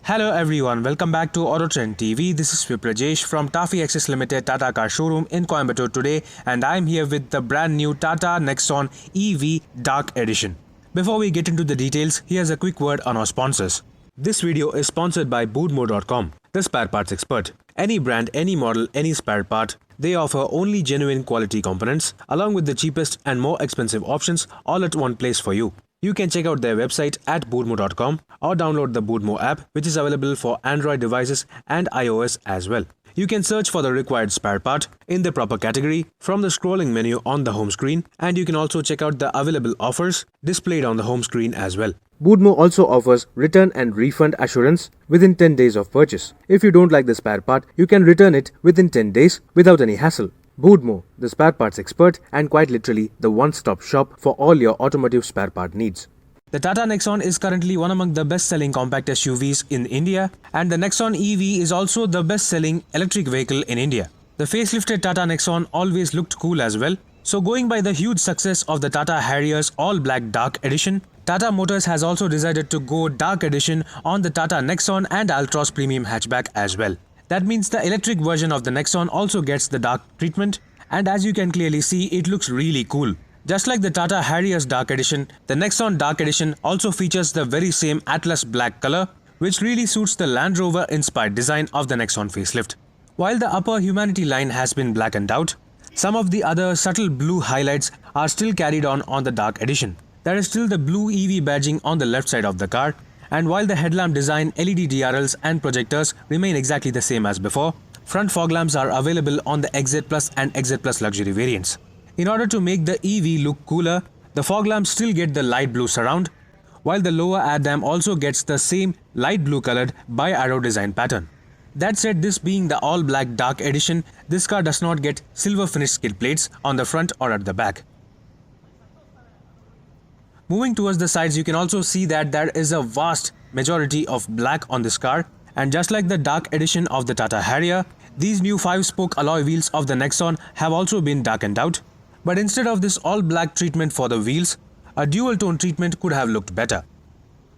Hello everyone, welcome back to Autotrend TV. This is Viprajesh from Tafi Access Limited Tata Car Showroom in Coimbatore today, and I'm here with the brand new Tata Nexon EV Dark Edition. Before we get into the details, here's a quick word on our sponsors. This video is sponsored by Boodmo.com, the spare parts expert. Any brand, any model, any spare part, they offer only genuine quality components along with the cheapest and more expensive options all at one place for you. You can check out their website at boodmo.com or download the Boodmo app, which is available for Android devices and iOS as well. You can search for the required spare part in the proper category from the scrolling menu on the home screen, and you can also check out the available offers displayed on the home screen as well. Boodmo also offers return and refund assurance within 10 days of purchase. If you don't like the spare part, you can return it within 10 days without any hassle. Boodmo, the spare parts expert and quite literally the one-stop shop for all your automotive spare part needs. The Tata Nexon is currently one among the best-selling compact SUVs in India, and the Nexon EV is also the best-selling electric vehicle in India. The facelifted Tata Nexon always looked cool as well, so going by the huge success of the Tata Harrier's all-black dark edition, Tata Motors has also decided to go dark edition on the Tata Nexon and Altroz premium hatchback as well. That means the electric version of the Nexon also gets the dark treatment, and as you can clearly see, it looks really cool. Just like the Tata Harrier's Dark Edition, the Nexon Dark Edition also features the very same Atlas black color, which really suits the Land Rover inspired design of the Nexon facelift. While the upper Humanity line has been blackened out, some of the other subtle blue highlights are still carried on the Dark Edition. There is still the blue EV badging on the left side of the car, and while the headlamp design, LED DRLs and projectors remain exactly the same as before, front fog lamps are available on the XZ Plus and XZ Plus luxury variants. In order to make the EV look cooler, the fog lamps still get the light blue surround, while the lower ADAM also gets the same light blue colored bi-arrow design pattern. That said, this being the all-black dark edition, this car does not get silver finished skid plates on the front or at the back. Moving towards the sides, you can also see that there is a vast majority of black on this car, and just like the dark edition of the Tata Harrier, these new 5-spoke alloy wheels of the Nexon have also been darkened out. But instead of this all-black treatment for the wheels, a dual-tone treatment could have looked better.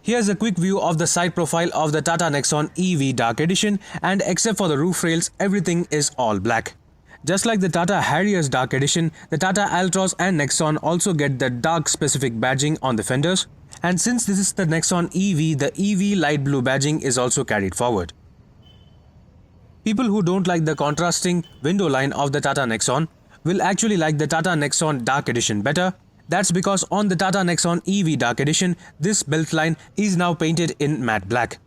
Here's a quick view of the side profile of the Tata Nexon EV Dark Edition, and except for the roof rails, everything is all black. Just like the Tata Harrier's Dark Edition, the Tata Altroz and Nexon also get the dark specific badging on the fenders, and since this is the Nexon EV, the EV light blue badging is also carried forward. People who don't like the contrasting window line of the Tata Nexon will actually like the Tata Nexon Dark Edition better. That's because on the Tata Nexon EV Dark Edition, this belt line is now painted in matte black.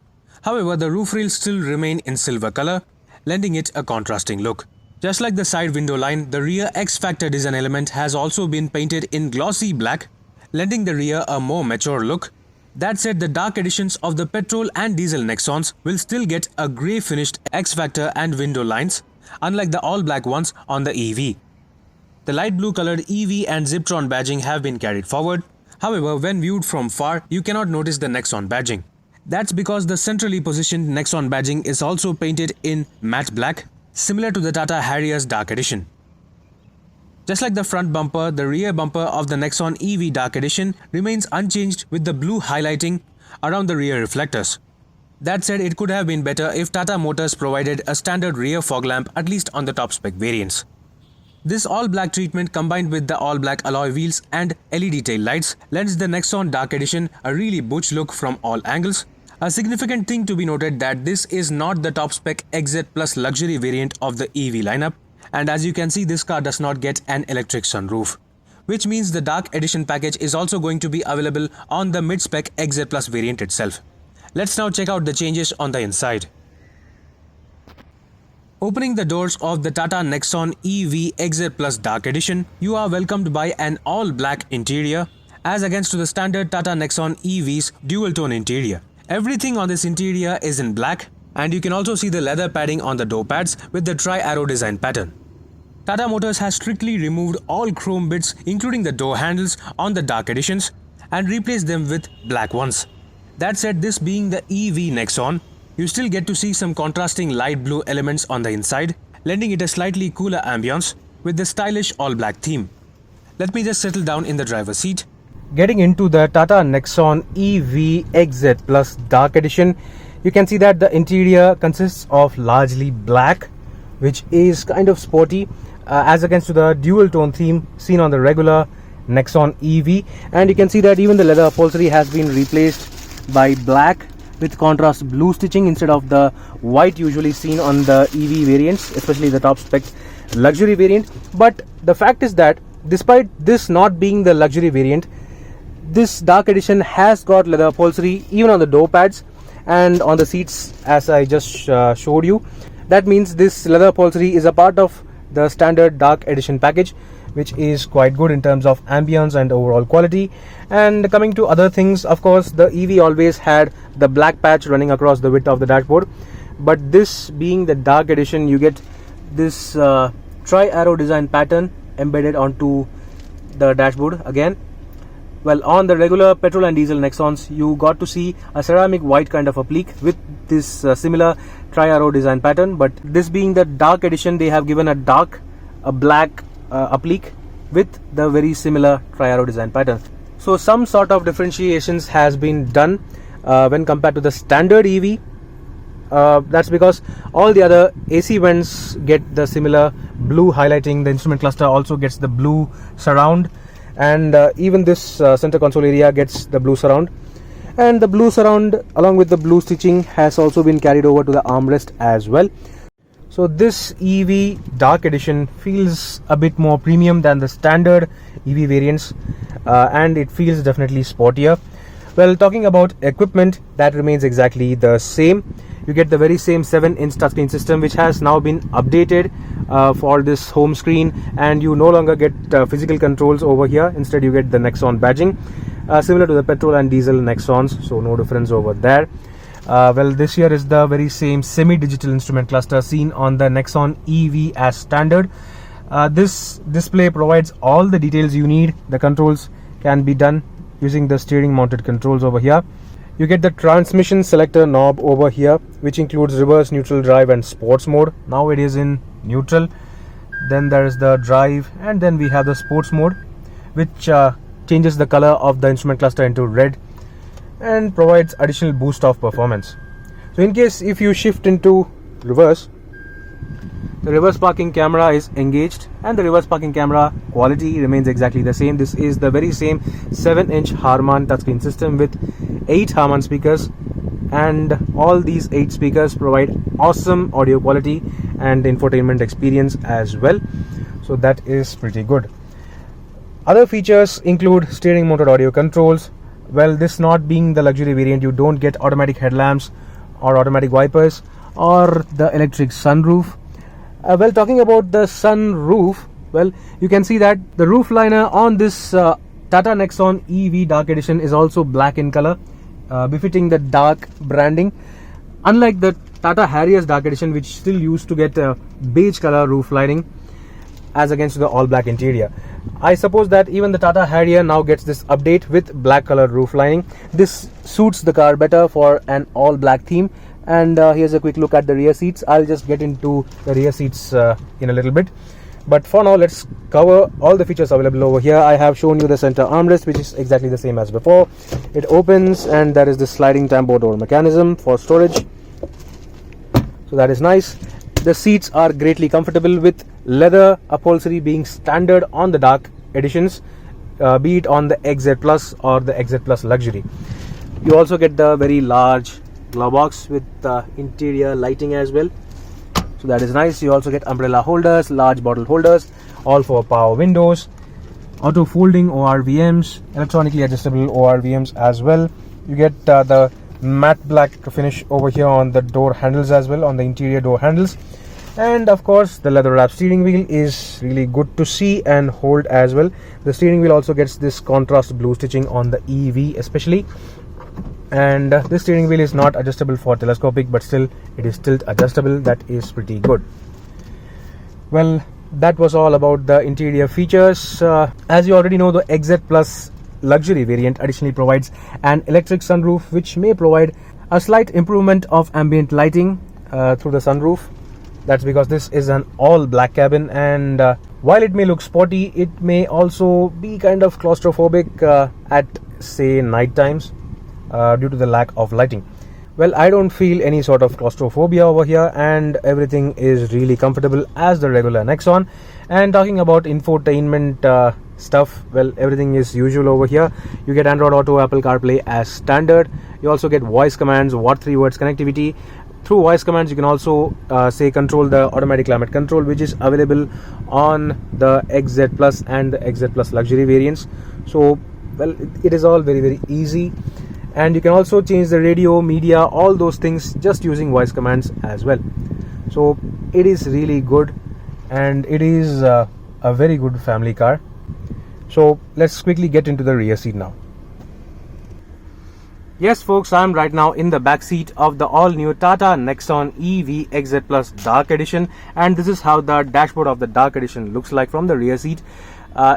However, the roof rails still remain in silver color, lending it a contrasting look. Just like the side window line, the rear X-Factor design element has also been painted in glossy black, lending the rear a more mature look. That said, the dark editions of the petrol and diesel Nexons will still get a grey finished X-Factor and window lines, unlike the all-black ones on the EV. The light blue colored EV and Ziptron badging have been carried forward. However, when viewed from far, you cannot notice the Nexon badging. That's because the centrally positioned Nexon badging is also painted in matte black, similar to the Tata Harrier's Dark Edition. Just like the front bumper, the rear bumper of the Nexon EV Dark Edition remains unchanged with the blue highlighting around the rear reflectors. That said, it could have been better if Tata Motors provided a standard rear fog lamp, at least on the top spec variants. This all-black treatment combined with the all-black alloy wheels and LED tail lights lends the Nexon Dark Edition a really butch look from all angles. A significant thing to be noted that this is not the top spec XZ Plus luxury variant of the EV lineup, and as you can see, this car does not get an electric sunroof, which means the Dark Edition package is also going to be available on the mid-spec XZ Plus variant itself. Let's now check out the changes on the inside. Opening the doors of the Tata Nexon EV XZ Plus Dark Edition, you are welcomed by an all-black interior as against to the standard Tata Nexon EV's dual-tone interior. Everything on this interior is in black, and you can also see the leather padding on the door pads with the tri-arrow design pattern. Tata Motors has strictly removed all chrome bits including the door handles on the Dark Editions and replaced them with black ones. That said, this being the EV Nexon, you still get to see some contrasting light blue elements on the inside, lending it a slightly cooler ambience with the stylish all-black theme. Let me just settle down in the driver's seat. Getting into the Tata Nexon EV XZ Plus Dark Edition, You can see that the interior consists of largely black, which is kind of sporty as against to the dual tone theme seen on the regular Nexon EV. And you can see that even the leather upholstery has been replaced by black with contrast blue stitching instead of the white usually seen on the EV variants, especially the top spec luxury variant. But the fact is that despite this not being the luxury variant, this dark edition has got leather upholstery even on the door pads and on the seats, as I just showed you. That means this leather upholstery is a part of the standard dark edition package, which is quite good in terms of ambience and overall quality. And coming to other things, of course, the EV always had the black patch running across the width of the dashboard, but this being the dark edition, you get this tri-arrow design pattern embedded onto the dashboard again. Well, on the regular petrol and diesel Nexons, you got to see a ceramic white kind of applique with this similar tri-arrow design pattern, but this being the dark edition, they have given a black applique with the very similar tri-arrow design pattern. So some sort of differentiations has been done when compared to the standard EV. That's because all the other AC vents get the similar blue highlighting. The instrument cluster also gets the blue surround, and even this center console area gets the blue surround. And the blue surround along with the blue stitching has also been carried over to the armrest as well. So this EV Dark Edition feels a bit more premium than the standard EV variants, and it feels definitely sportier. Well, talking about equipment, that remains exactly the same. You get the very same 7-inch touchscreen system, which has now been updated for this home screen, and you no longer get physical controls over here. Instead, you get the Nexon badging, similar to the petrol and diesel Nexons, so no difference over there. Well, this here is the very same semi-digital instrument cluster seen on the Nexon EV as standard. This display provides all the details you need. The controls can be done using the steering mounted controls over here. You get the transmission selector knob over here, which includes reverse, neutral, drive and sports mode. Now it is in neutral. Then there is the drive, and then we have the sports mode, which changes the color of the instrument cluster into red and provides additional boost of performance. So in case if you shift into reverse, the reverse parking camera is engaged, and the reverse parking camera quality remains exactly the same. This is the very same 7-inch Harman touchscreen system with 8 Harman speakers, and all these 8 speakers provide awesome audio quality and infotainment experience as well. So that is pretty good. Other features include steering mounted audio controls. Well, this not being the luxury variant, you don't get automatic headlamps or automatic wipers or the electric sunroof. Well, talking about the sunroof, well, you can see that the roof liner on this Tata Nexon EV Dark Edition is also black in color, befitting the dark branding, unlike the Tata Harrier's Dark Edition, which still used to get a beige color roof lining as against the all black interior. I suppose that even the Tata Harrier now gets this update with black color roof lining. This suits the car better for an all black theme. And here's a quick look at the rear seats. I'll just get into the rear seats in a little bit, but for now let's cover all the features available over here. I have shown you the center armrest, which is exactly the same as before. It opens, and there is the sliding tambo door mechanism for storage, so that is nice. The seats are greatly comfortable with leather upholstery being standard on the Dark Editions, be it on the XZ Plus or the XZ Plus Luxury. You also get the very large glove box with interior lighting as well, so that is nice. You also get umbrella holders, large bottle holders, all for power windows, auto folding ORVMs, electronically adjustable ORVMs as well. You get the matte black finish over here on the door handles as well, on the interior door handles. And of course, the leather wrap steering wheel is really good to see and hold as well. The steering wheel also gets this contrast blue stitching on the EV especially. And this steering wheel is not adjustable for telescopic, but still it is tilt adjustable. That is pretty good. Well, that was all about the interior features. As you already know, the XZ Plus Luxury variant additionally provides an electric sunroof, which may provide a slight improvement of ambient lighting through the sunroof. That's because this is an all black cabin, and while it may look sporty, it may also be kind of claustrophobic at say night times due to the lack of lighting. Well, I don't feel any sort of claustrophobia over here, and everything is really comfortable as the regular Nexon. And talking about infotainment stuff, well, everything is usual over here. You get Android Auto, Apple CarPlay as standard. You also get voice commands, Watt 3 words connectivity. Through voice commands, you can also say control the automatic climate control, which is available on the XZ Plus and the XZ Plus luxury variants. So, well, it is all very easy. And you can also change the radio, media, all those things just using voice commands as well. So it is really good, and it is a very good family car. So let's quickly get into the rear seat now. Yes folks, I'm right now in the back seat of the all new Tata Nexon EV XZ Plus Dark Edition, and this is how the dashboard of the Dark Edition looks like from the rear seat.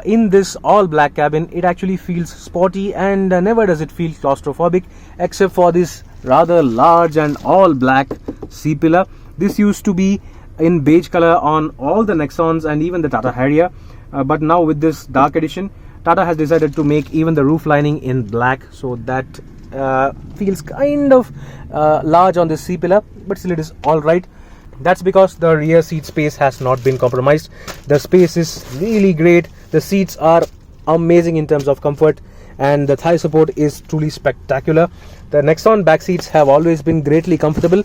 In this all black cabin, it actually feels sporty, and never does it feel claustrophobic, except for this rather large and all black C-pillar. This used to be in beige color on all the Nexons and even the Tata Harrier, but now with this Dark Edition, Tata has decided to make even the roof lining in black, so that feels kind of large on this C-pillar, but still it is alright. That's because the rear seat space has not been compromised. The space is really great. The seats are amazing in terms of comfort, and the thigh support is truly spectacular. The Nexon back seats have always been greatly comfortable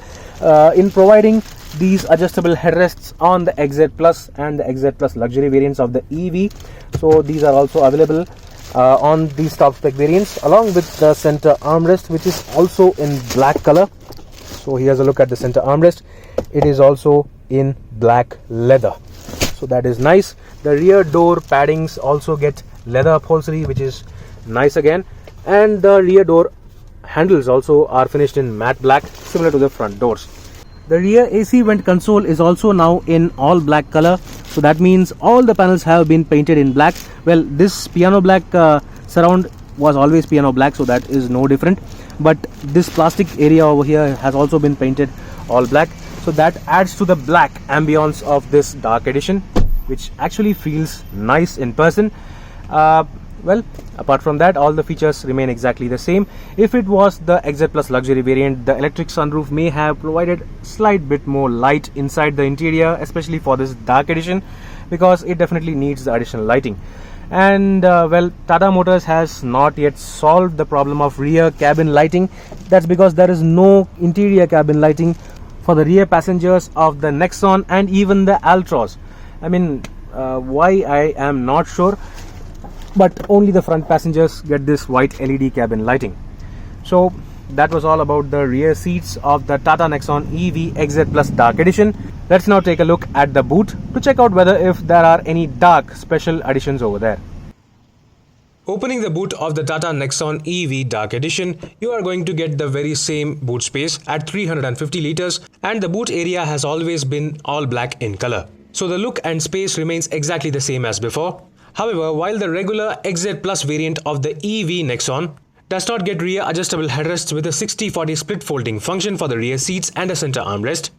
in providing these adjustable headrests on the XZ Plus and the XZ Plus luxury variants of the EV. So these are also available on these top spec variants, along with the center armrest, which is also in black color. So here's a look at the center armrest. It is also in black leather, so that is nice. The rear door paddings also get leather upholstery, which is nice again, and the rear door handles also are finished in matte black, similar to the front doors. The rear AC vent console is also now in all black color, so that means all the panels have been painted in black. Well, this piano black surround was always piano black, so that is no different, but this plastic area over here has also been painted all black, so that adds to the black ambience of this Dark Edition, which actually feels nice in person. Well, apart from that, all the features remain exactly the same. If it was the XZ Plus luxury variant, the electric sunroof may have provided slight bit more light inside the interior, especially for this Dark Edition, because it definitely needs the additional lighting. And well, Tata Motors has not yet solved the problem of rear cabin lighting. That's because there is no interior cabin lighting for the rear passengers of the Nexon and even the Altroz. I mean, why, I am not sure, but only the front passengers get this white LED cabin lighting. So that was all about the rear seats of the Tata Nexon EV XZ Plus Dark Edition. Let's now take a look at the boot to check out whether if there are any dark special additions over there. Opening the boot of the Tata Nexon EV Dark Edition, you are going to get the very same boot space at 350 liters, and the boot area has always been all black in color. So the look and space remains exactly the same as before. However, while the regular XZ Plus variant of the EV Nexon does not get rear adjustable headrests with a 60-40 split folding function for the rear seats and a center armrest,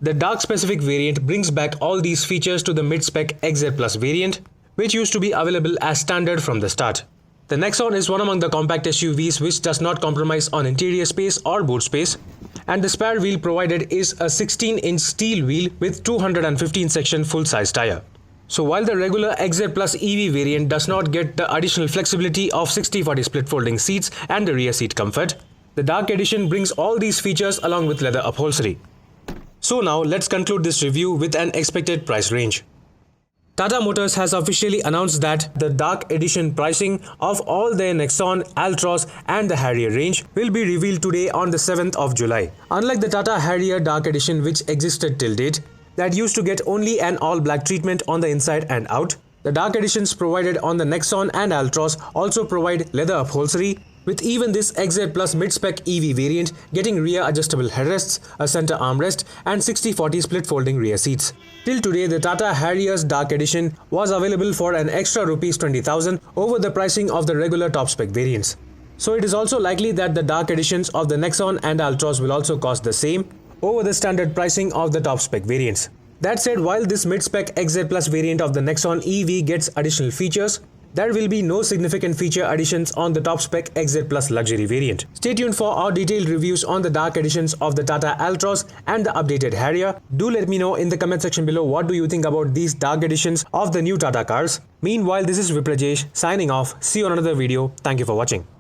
the Dark specific variant brings back all these features to the mid-spec XZ Plus variant, which used to be available as standard from the start. The Nexon is one among the compact SUVs which does not compromise on interior space or boot space, and the spare wheel provided is a 16-inch steel wheel with 215 section full-size tire. So while the regular XZ Plus EV variant does not get the additional flexibility of 60-40 split folding seats and the rear seat comfort, the Dark Edition brings all these features along with leather upholstery. So now let's conclude this review with an expected price range. Tata Motors has officially announced that the Dark Edition pricing of all their Nexon, Altroz and the Harrier range will be revealed today on the 7th of July. Unlike the Tata Harrier Dark Edition which existed till date, that used to get only an all-black treatment on the inside and out, the Dark Editions provided on the Nexon and Altroz also provide leather upholstery, with even this XZ Plus mid-spec EV variant getting rear adjustable headrests, a center armrest and 60-40 split folding rear seats. Till today, the Tata Harrier's Dark Edition was available for an extra Rs 20,000 over the pricing of the regular top spec variants. So it is also likely that the Dark Editions of the Nexon and Altroz will also cost the same over the standard pricing of the top spec variants. That said, while this mid-spec XZ Plus variant of the Nexon EV gets additional features, there will be no significant feature additions on the top spec XZ Plus luxury variant. Stay tuned for our detailed reviews on the dark editions of the Tata Altroz and the updated Harrier. Do let me know in the comment section below what do you think about these dark editions of the new Tata cars. Meanwhile, this is Viprajesh signing off. See you on another video. Thank you for watching.